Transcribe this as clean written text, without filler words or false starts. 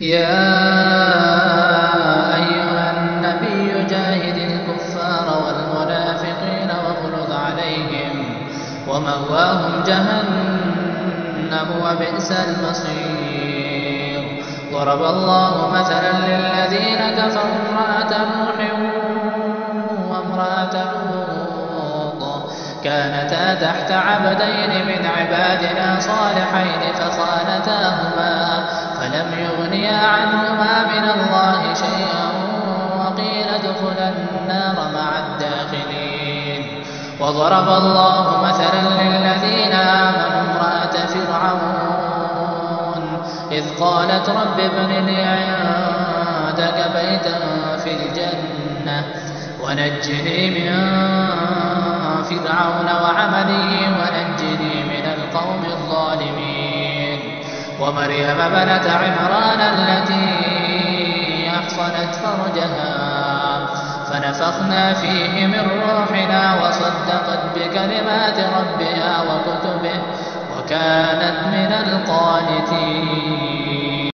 يا أيها النبي جاهد الكفار والمنافقين واغلظ عليهم ومأواهم جهنم وبئس المصير. ضرب الله مثلا للذين كفروا امرأة نوح وامرأة لوط كانتا تحت عبدين من عبادنا صالحين فخانتاهما فلم يغنيا عنهما من الله شيئا وقيل ادخلا النار مع الداخلين. وضرب الله مثلا للذين آمنوا امرأة فرعون إذ قالت رب ابن لي عندك بيتا في الجنة ونجني من فرعون وعمله ونجني من القوم الظالمين. ومريم بنت عمران التي أحصنت فرجها فنفخنا فيه من روحنا وصدقت بكلمات ربها وكتبه وكانت من القانتين.